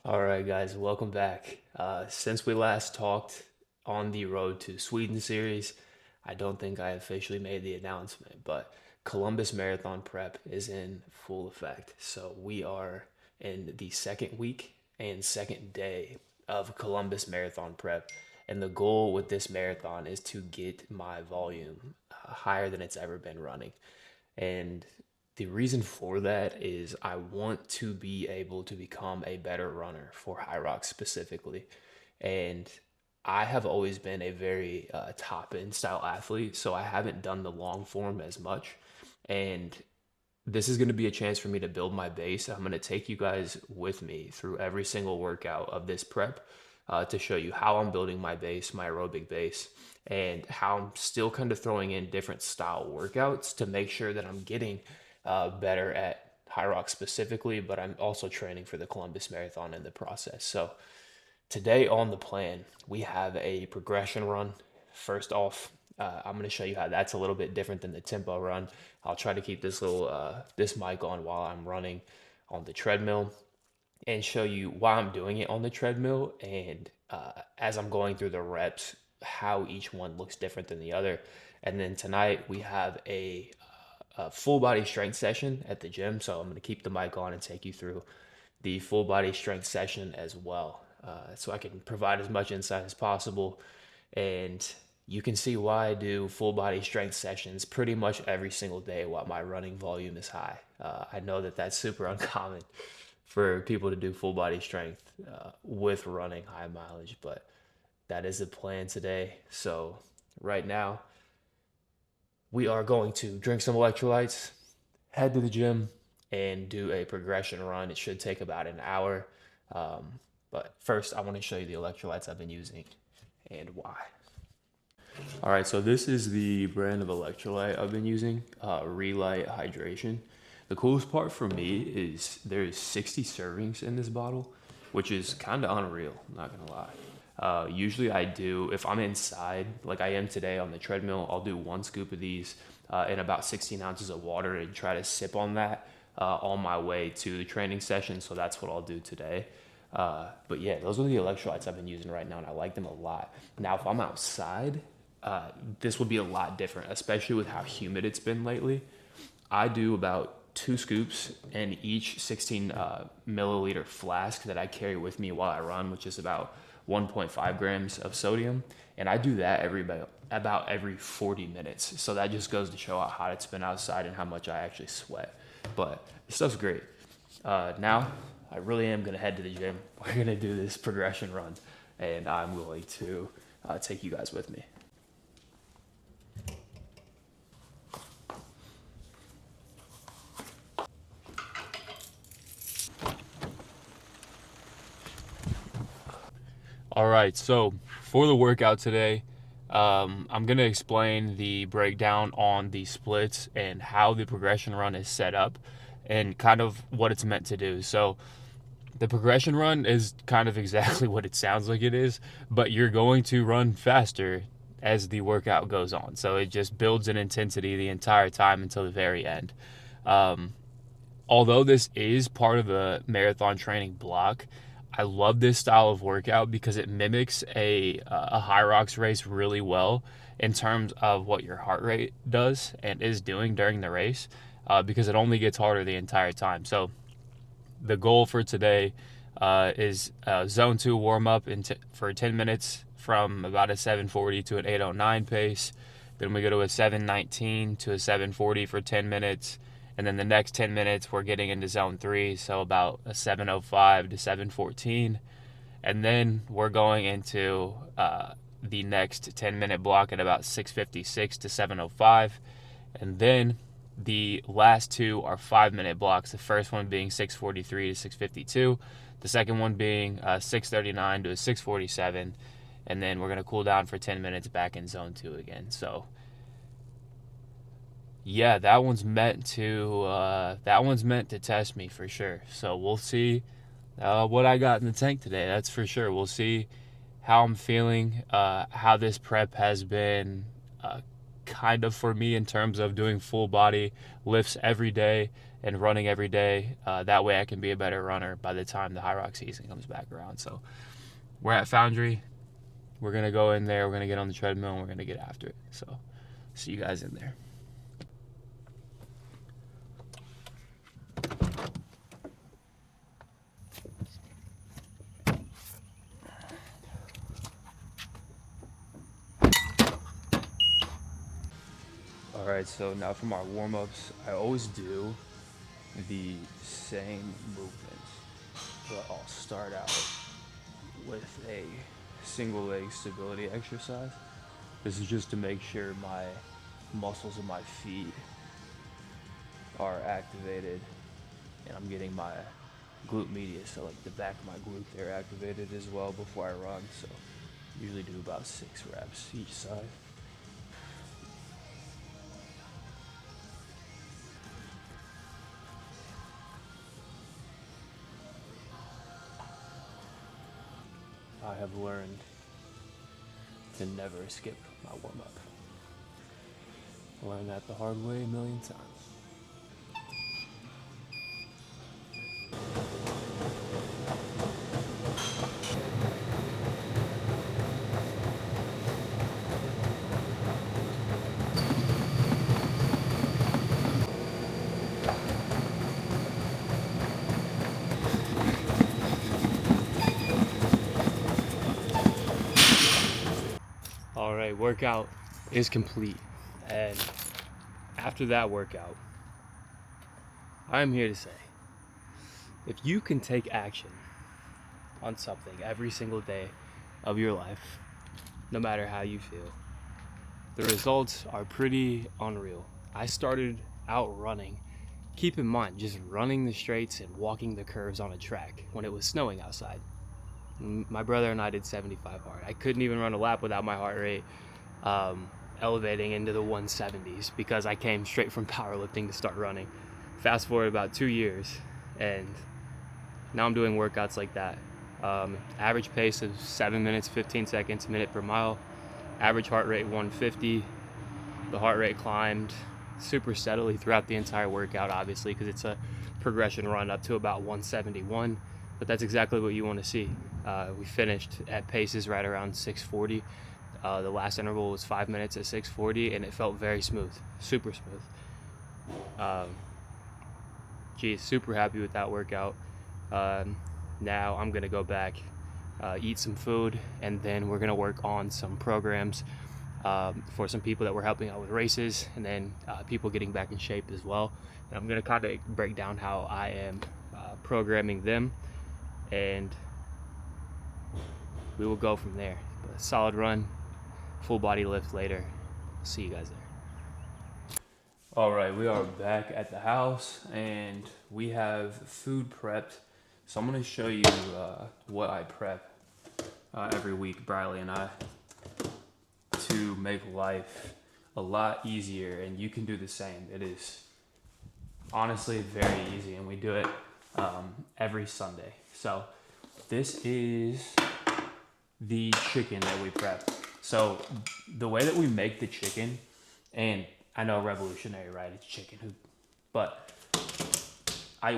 All right, guys, welcome back. Since we last talked on the Road to Sweden series, I don't think I officially made the announcement, but Columbus Marathon Prep is in full effect. So we are in the second week and second day of Columbus Marathon Prep. And the goal with this marathon is to get my volume higher than it's ever been running. And the reason for that is I want to be able to become a better runner for High Rocks specifically. And I have always been a very top end style athlete, so I haven't done the long form as much. And this is going to be a chance for me to build my base. I'm going to take you guys with me through every single workout of this prep to show you how I'm building my base, my aerobic base, and how I'm still kind of throwing in different style workouts to make sure that I'm getting better at High Rock specifically, but I'm also training for the Columbus Marathon in the process. So today on the plan, we have a progression run. First off, I'm going to show you how that's a little bit different than the tempo run. I'll try to keep this mic on while I'm running on the treadmill and show you why I'm doing it on the treadmill and as I'm going through the reps, how each one looks different than the other. And then tonight we have a full body strength session at the gym. So I'm going to keep the mic on and take you through the full body strength session as well. So I can provide as much insight as possible. And you can see why I do full body strength sessions pretty much every single day while my running volume is high. I know that that's super uncommon for people to do full body strength with running high mileage, but that is the plan today. So right now, we are going to drink some electrolytes, head to the gym, and do a progression run. It should take about an hour. But first, I want to show you the electrolytes I've been using and why. All right, so this is the brand of electrolyte I've been using, Relight Hydration. The coolest part for me is there's 60 servings in this bottle, which is kind of unreal, I'm not gonna lie. Usually I do, if I'm inside, like I am today on the treadmill, I'll do one scoop of these in about 16 ounces of water and try to sip on that on my way to the training session. So that's what I'll do today. But yeah, those are the electrolytes I've been using right now, and I like them a lot. Now, if I'm outside, this would be a lot different, especially with how humid it's been lately. I do about two scoops in each 16 milliliter flask that I carry with me while I run, which is about 1.5 grams of sodium. And I do that about every 40 minutes. So that just goes to show how hot it's been outside and how much I actually sweat. But this stuff's great. Now, I really am going to head to the gym. We're going to do this progression run, and I'm going to take you guys with me. All right, so for the workout today, I'm going to explain the breakdown on the splits and how the progression run is set up and kind of what it's meant to do. So, the progression run is kind of exactly what it sounds like it is, but you're going to run faster as the workout goes on. So, it just builds in intensity the entire time until the very end. Um, Although this is part of a marathon training block, I love this style of workout because it mimics a high rocks race really well in terms of what your heart rate does and is doing during the race, because it only gets harder the entire time. So the goal for today is zone 2 warm up for 10 minutes from about a 7:40 to an 8:09 pace. Then we go to a 7:19 to a 7:40 for 10 minutes. And then the next 10 minutes, we're getting into zone 3, so about a 7:05 to 7:14. And then we're going into the next 10-minute block at about 6:56 to 7:05. And then the last two are 5-minute blocks, the first one being 6:43 to 6:52, the second one being 6:39 to 6:47. And then we're going to cool down for 10 minutes back in zone 2 again. So yeah, that one's meant to test me for sure. So we'll see what I got in the tank today. That's for sure. We'll see how I'm feeling, how this prep has been kind of for me in terms of doing full body lifts every day and running every day. That way I can be a better runner by the time the High Rock season comes back around. So we're at Foundry. We're going to go in there. We're going to get on the treadmill and we're going to get after it. So see you guys in there. Alright, so now for my warm-ups, I always do the same movements, but I'll start out with a single leg stability exercise. This is just to make sure my muscles of my feet are activated and I'm getting my glute medius, so like the back of my glute, they're activated as well before I run. So usually do about 6 reps each side. I have learned to never skip my warm-up. I learned that the hard way a million times. All right, workout is complete. And after that workout, I'm here to say, if you can take action on something every single day of your life, no matter how you feel, the results are pretty unreal. I started out running. Keep in mind, just running the straights and walking the curves on a track when it was snowing outside. My brother and I did 75 hard. I couldn't even run a lap without my heart rate elevating into the 170s because I came straight from powerlifting to start running. Fast forward about 2 years, and now I'm doing workouts like that. Average pace of 7 minutes, 15 seconds, a minute per mile. Average heart rate 150. The heart rate climbed super steadily throughout the entire workout, obviously, because it's a progression run up to about 171. But that's exactly what you want to see. We finished at paces right around 640. The last interval was 5 minutes at 640, and it felt very smooth, super smooth. Super happy with that workout. Now I'm gonna go back, eat some food, and then we're gonna work on some programs for some people that we're helping out with races, and then people getting back in shape as well. And I'm gonna kind of break down how I am programming them, and we will go from there. But a solid run, full body lift later. See you guys there. All right, we are back at the house and we have food prepped. So I'm gonna show you what I prep every week, Briley and I, to make life a lot easier, and you can do the same. It is honestly very easy, and we do it every Sunday. So this is the chicken that we prep. So the way that we make the chicken, and I know revolutionary, right? It's chicken, but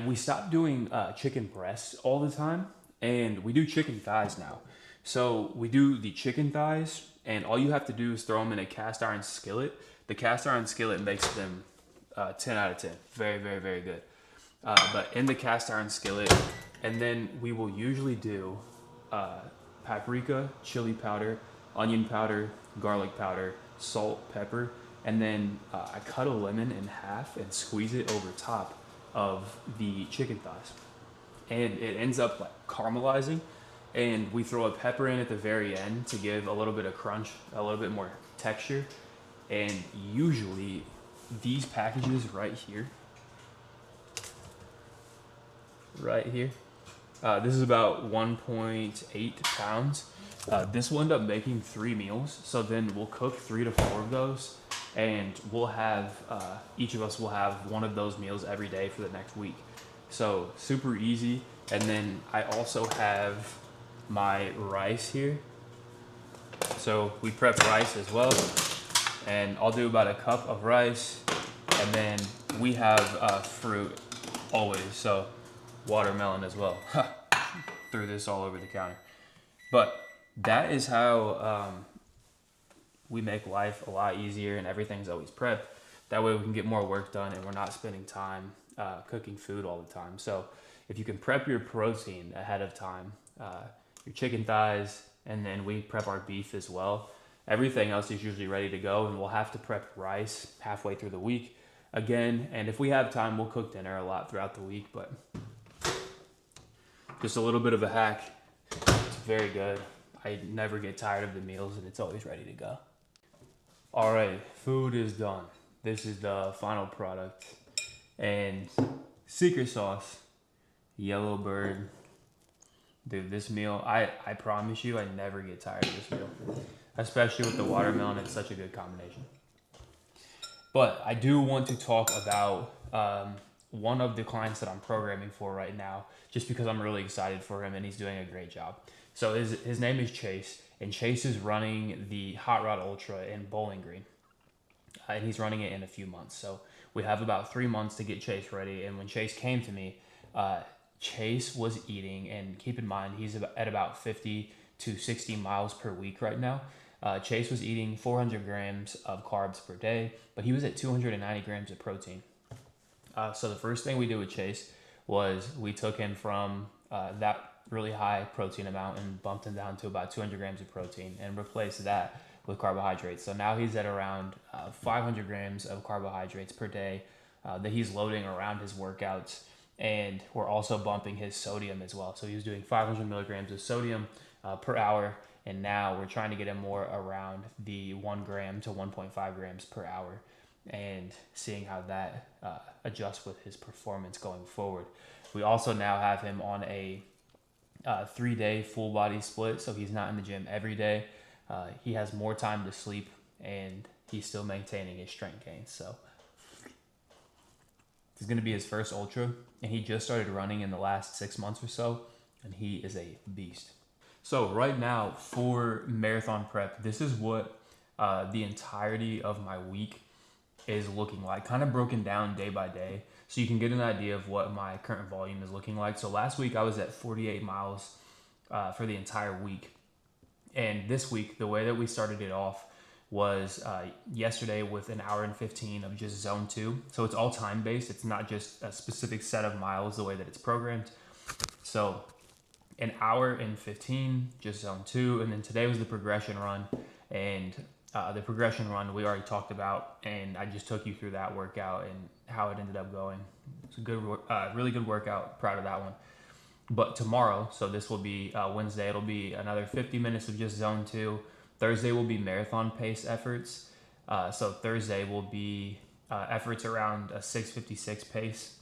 we stopped doing chicken breasts all the time, and we do chicken thighs now. So we do the chicken thighs, and all you have to do is throw them in a cast iron skillet. The cast iron skillet makes them 10 out of 10. Very, very, very good. But in the cast iron skillet, and then we will usually do paprika, chili powder, onion powder, garlic powder, salt, pepper, and then I cut a lemon in half and squeeze it over top of the chicken thighs. And it ends up like caramelizing, and we throw a pepper in at the very end to give a little bit of crunch, a little bit more texture. And usually these packages right here, this is about 1.8 pounds. This will end up making 3 meals. So then we'll cook 3 to 4 of those, and we'll have, each of us will have one of those meals every day for the next week. So super easy. And then I also have my rice here. So we prep rice as well, and I'll do about a cup of rice. And then we have fruit. always. So watermelon as well. Threw this all over the counter. But that is how we make life a lot easier, and everything's always prepped. That way we can get more work done, and we're not spending time cooking food all the time. So if you can prep your protein ahead of time, your chicken thighs, and then we prep our beef as well, everything else is usually ready to go, and we'll have to prep rice halfway through the week again. And if we have time, we'll cook dinner a lot throughout the week. But just a little bit of a hack. It's very good. I never get tired of the meals, and it's always ready to go. All right, food is done. This is the final product. And secret sauce, yellow bird. Dude, this meal, I promise you, I never get tired of this meal. Especially with the watermelon, it's such a good combination. But I do want to talk about one of the clients that I'm programming for right now, just because I'm really excited for him and he's doing a great job. So his name is Chase, and Chase is running the Hot Rod Ultra in Bowling Green. And he's running it in a few months. So we have about 3 months to get Chase ready. And when Chase came to me, Chase was eating, and keep in mind, he's at about 50 to 60 miles per week right now. Chase was eating 400 grams of carbs per day, but he was at 290 grams of protein. So the first thing we did with Chase was we took him from that really high protein amount and bumped him down to about 200 grams of protein and replaced that with carbohydrates. So now he's at around 500 grams of carbohydrates per day that he's loading around his workouts. And we're also bumping his sodium as well. So he was doing 500 milligrams of sodium per hour. And now we're trying to get him more around the 1 gram to 1.5 grams per hour, and seeing how that adjusts with his performance going forward. We also now have him on a 3-day full body split. So he's not in the gym every day. He has more time to sleep, and he's still maintaining his strength gains. So this is going to be his first ultra, and he just started running in the last 6 months or so, and he is a beast. So right now for marathon prep, this is what the entirety of my week is looking like, kind of broken down day by day, so you can get an idea of what my current volume is looking like. So last week I was at 48 miles for the entire week. And this week, the way that we started it off was yesterday with an hour and 15 of just zone 2. So it's all time based. It's not just a specific set of miles the way that it's programmed. So an hour and 15, just zone 2. And then today was the progression run. And the progression run we already talked about. And I just took you through that workout and how it ended up going. It's a good, really good workout. Proud of that one. But tomorrow, so this will be Wednesday, it'll be another 50 minutes of just zone 2. Thursday will be marathon pace efforts. So Thursday will be efforts around a 6:56 pace,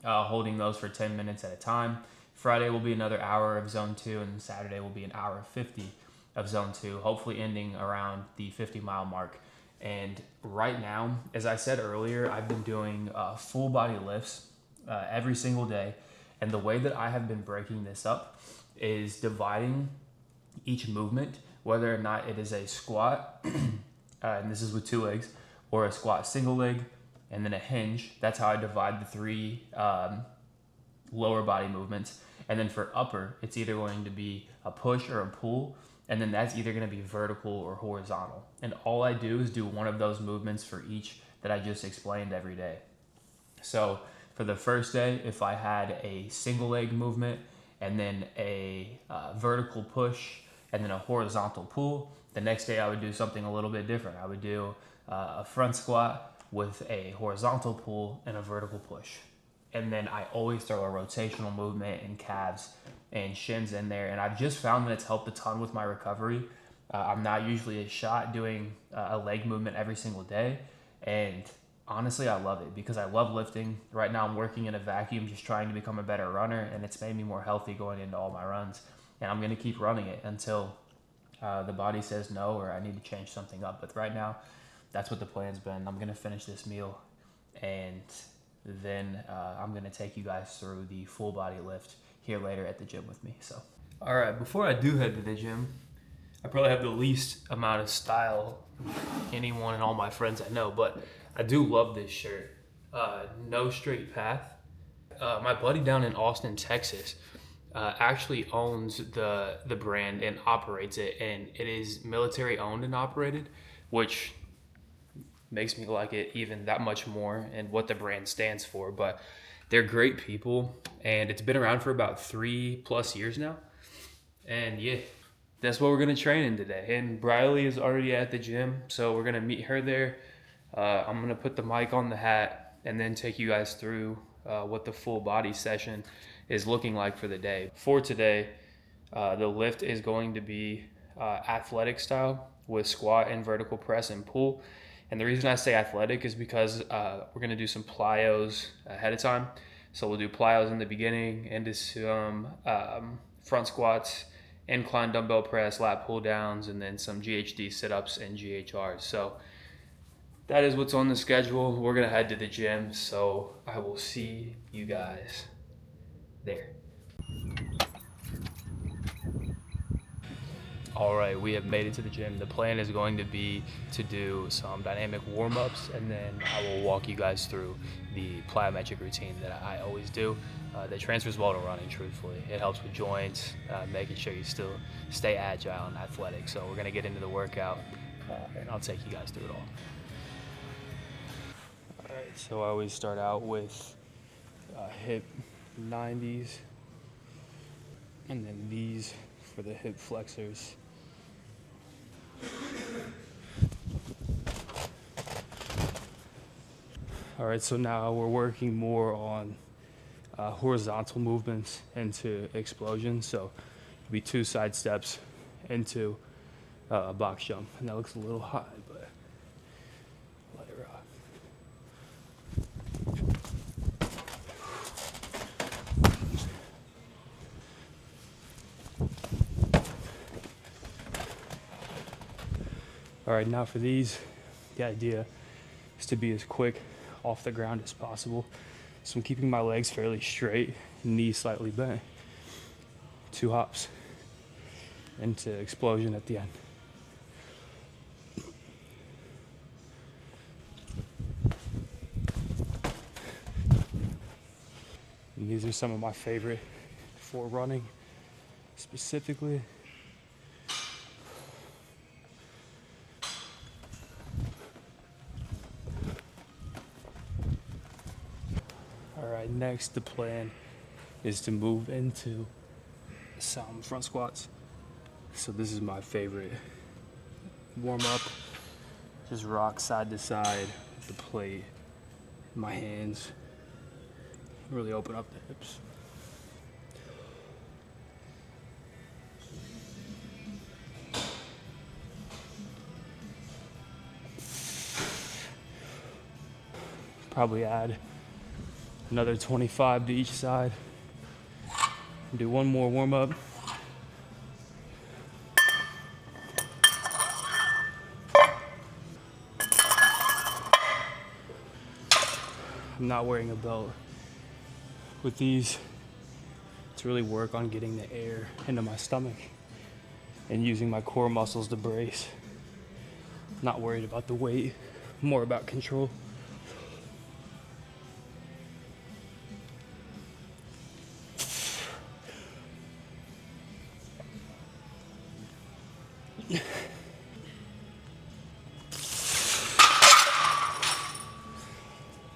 holding those for 10 minutes at a time. Friday will be another hour of zone 2, and Saturday will be an hour 50 of zone 2, hopefully ending around the 50-mile mark. And right now, as I said earlier, I've been doing full body lifts every single day. And the way that I have been breaking this up is dividing each movement, whether or not it is a squat, and this is with 2 legs, or a squat single leg, and then a hinge. That's how I divide the 3 lower body movements. And then for upper, it's either going to be a push or a pull, and then that's either going to be vertical or horizontal. And all I do is do one of those movements for each that I just explained every day. So for the first day, if I had a single leg movement and then a vertical push and then a horizontal pull, the next day I would do something a little bit different. I would do a front squat with a horizontal pull and a vertical push. And then I always throw a rotational movement in calves and shins in there. And I've just found that it's helped a ton with my recovery. I'm not usually a shot doing a leg movement every single day. And honestly, I love it because I love lifting. Right now I'm working in a vacuum, just trying to become a better runner, and it's made me more healthy going into all my runs. And I'm going to keep running it until the body says no or I need to change something up. But right now, that's what the plan's been. I'm going to finish this meal, and then I'm going to take you guys through the full body lift here later at the gym with me. So, all right, before I do head to the gym, I probably have the least amount of style anyone and all my friends I know, but I do love this shirt. No Straight Path. My buddy down in Austin, Texas, actually owns the brand and operates it, and it is military owned and operated, which makes me like it even that much more and what the brand stands for. But they're great people, and it's been around for about 3+ years now. And yeah, that's what we're gonna train in today. And Briley is already at the gym, so we're gonna meet her there. I'm gonna put the mic on the hat and then take you guys through what the full body session is looking like for the day. For today, the lift is going to be athletic style with squat and vertical press and pull. And the reason I say athletic is because we're going to do some plyos ahead of time. So we'll do plyos in the beginning, into some front squats, incline dumbbell press, lat pull downs, and then some GHD sit-ups and GHRs. So that is what's on the schedule. We're going to head to the gym, so I will see you guys there. All right, we have made it to the gym. The plan is going to be to do some dynamic warm-ups, and then I will walk you guys through the plyometric routine that I always do. That transfers well to running, truthfully. It helps with joints, making sure you still stay agile and athletic. So we're gonna get into the workout, and I'll take you guys through it all. All right, so I always start out with hip 90s, and then these for the hip flexors. All right, so now we're working more on horizontal movements into explosion. So it'll be 2 side steps into a box jump. And that looks a little high, but let it rock. All right, now for these, the idea is to be as quick off the ground as possible. So I'm keeping my legs fairly straight, knees slightly bent. 2 hops into explosion at the end. And these are some of my favorite for running specifically. Alright, next the plan is to move into some front squats. So this is my favorite warm up. Just rock side to side with the plate in my hands. Really open up the hips. Probably add another 25 to each side. Do one more warm up. I'm not wearing a belt. With these, to really work on getting the air into my stomach and using my core muscles to brace. Not worried about the weight, more about control.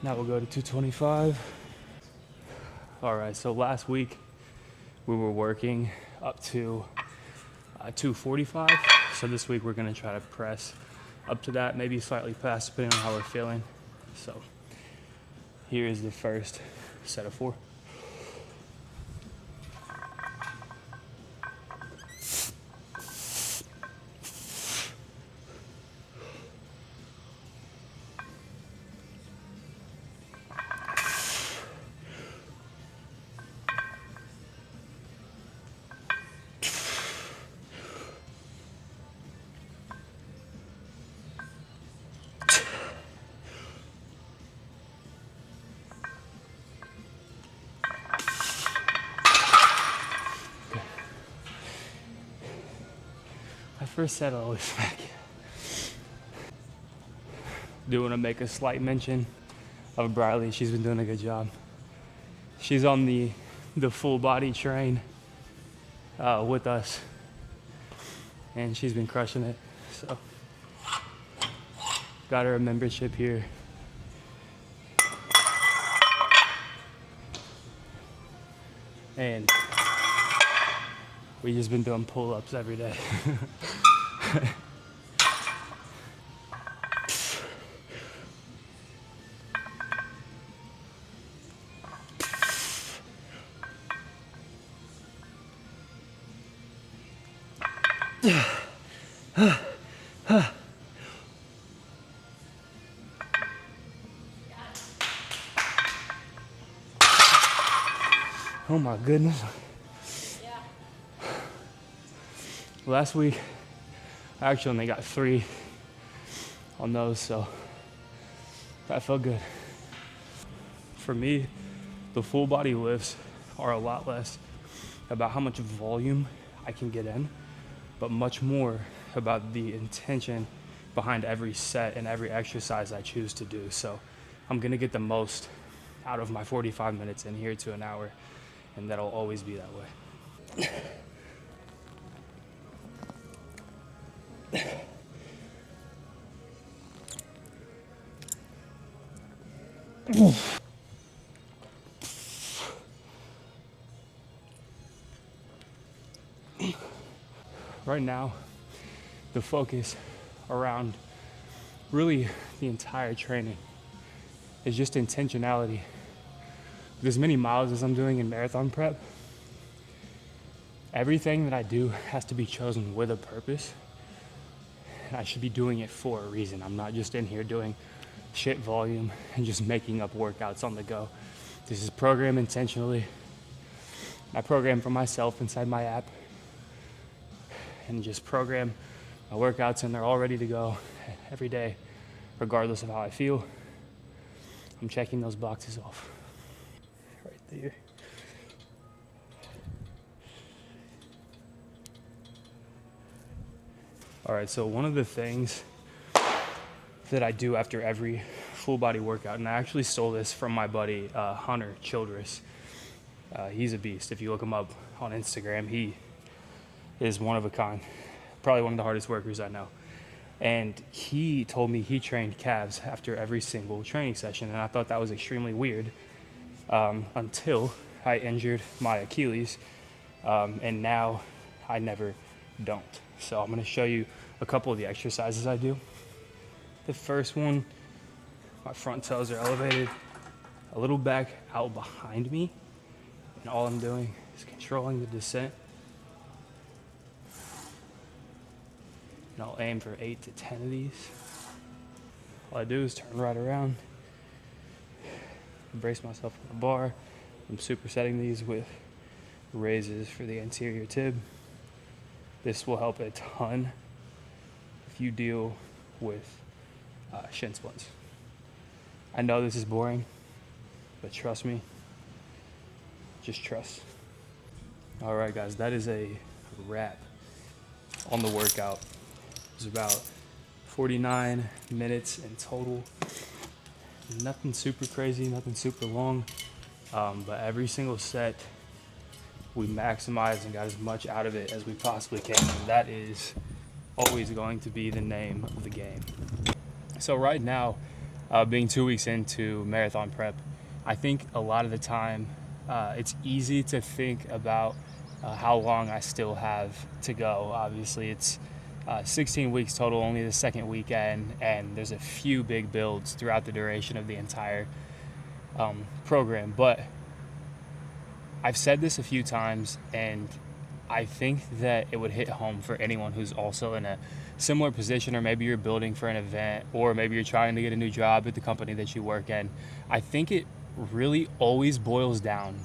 Now we'll go to 225. All right, so last week we were working up to 245. So this week we're gonna try to press up to that, maybe slightly past, depending on how we're feeling. So here is the first set of 4. First set, I always smack it. Do want to make a slight mention of Briley. She's been doing a good job. She's on the full body train with us, and she's been crushing it. So got her a membership here. And we just been doing pull-ups every day. Oh my goodness. Last week, I actually only got 3 on those, so that felt good. For me, the full body lifts are a lot less about how much volume I can get in, but much more about the intention behind every set and every exercise I choose to do. So I'm gonna get the most out of my 45 minutes in here to an hour, and that'll always be that way. Right now, the focus around really the entire training is just intentionality. With as many miles as I'm doing in marathon prep, everything that I do has to be chosen with a purpose. And I should be doing it for a reason. I'm not just in here doing shit volume and just making up workouts on the go. This is programmed intentionally. I program for myself inside my app and just program my workouts, and they're all ready to go every day, regardless of how I feel. I'm checking those boxes off right there. All right, so one of the things that I do after every full body workout, and I actually stole this from my buddy Hunter Childress. He's a beast. If you look him up on Instagram, he is one of a kind, probably one of the hardest workers I know. And he told me he trained calves after every single training session, and I thought that was extremely weird until I injured my Achilles, and now I never don't. So I'm gonna show you a couple of the exercises I do. The first one, my front toes are elevated a little back out behind me, and all I'm doing is controlling the descent. And I'll aim for 8 to 10 of these. All I do is turn right around, brace myself on the bar. I'm supersetting these with raises for the anterior tib. This will help a ton if you deal with shin splints. I know this is boring, but trust me, just trust. All right, guys, that is a wrap on the workout. It was about 49 minutes in total. Nothing super crazy, nothing super long, but every single set we maximized and got as much out of it as we possibly can. And that is always going to be the name of the game. So right now, being 2 weeks into marathon prep, I think a lot of the time it's easy to think about how long I still have to go. Obviously, it's 16 weeks total, only the second weekend, and there's a few big builds throughout the duration of the entire program. But I've said this a few times, and I think that it would hit home for anyone who's also in a similar position, or maybe you're building for an event, or maybe you're trying to get a new job at the company that you work in. I think it really always boils down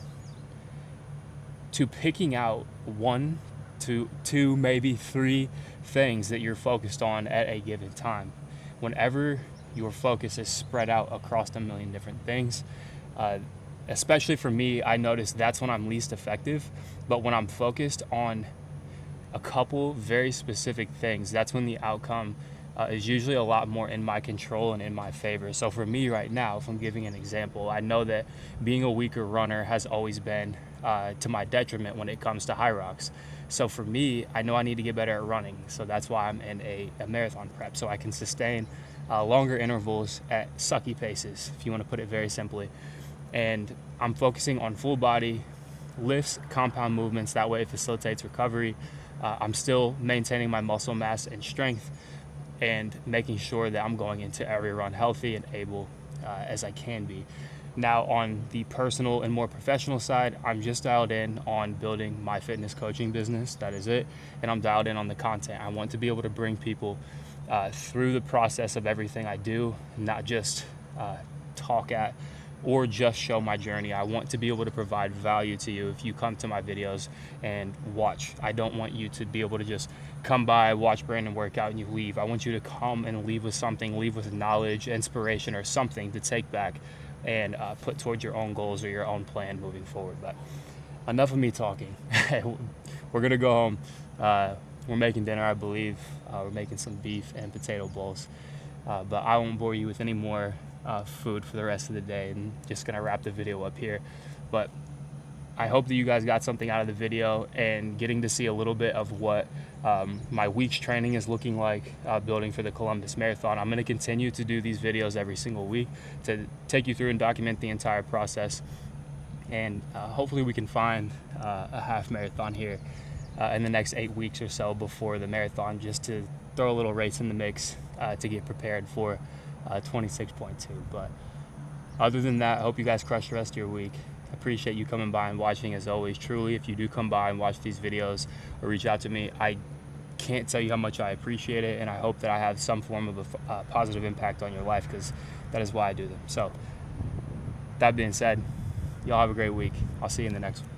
to picking out 1 to 2, maybe 3 things that you're focused on at a given time. Whenever your focus is spread out across a million different things, especially for me, I notice that's when I'm least effective. But when I'm focused on a couple very specific things, that's when the outcome is usually a lot more in my control and in my favor. So for me right now, if I'm giving an example, I know that being a weaker runner has always been to my detriment when it comes to high rocks. So for me, I know I need to get better at running. So that's why I'm in a marathon prep, so I can sustain longer intervals at sucky paces, if you want to put it very simply. And I'm focusing on full body lifts, compound movements. That way it facilitates recovery. I'm still maintaining my muscle mass and strength, and making sure that I'm going into every run healthy and able as I can be. Now, on the personal and more professional side, I'm just dialed in on building my fitness coaching business. That is it. And I'm dialed in on the content. I want to be able to bring people through the process of everything I do, not just talk at or just show my journey. I want to be able to provide value to you if you come to my videos and watch. I don't want you to be able to just come by, watch Brandon work out, and you leave. I want you to come and leave with something, leave with knowledge, inspiration, or something to take back and put towards your own goals or your own plan moving forward. But enough of me talking. We're gonna go home. We're making dinner, I believe. We're making some beef and potato bowls. But I won't bore you with any more food for the rest of the day, and just gonna wrap the video up here. But I hope that you guys got something out of the video and getting to see a little bit of what my week's training is looking like building for the Columbus Marathon. I'm going to continue to do these videos every single week to take you through and document the entire process, and hopefully we can find a half marathon here in the next 8 weeks or so before the marathon, just to throw a little race in the mix to get prepared for 26.2. But other than that, I hope you guys crush the rest of your week. Appreciate you coming by and watching, as always. Truly, if you do come by and watch these videos or reach out to me, I can't tell you how much I appreciate it, and I hope that I have some form of a positive impact on your life, because that is why I do them. So that being said, y'all have a great week. I'll see you in the next one.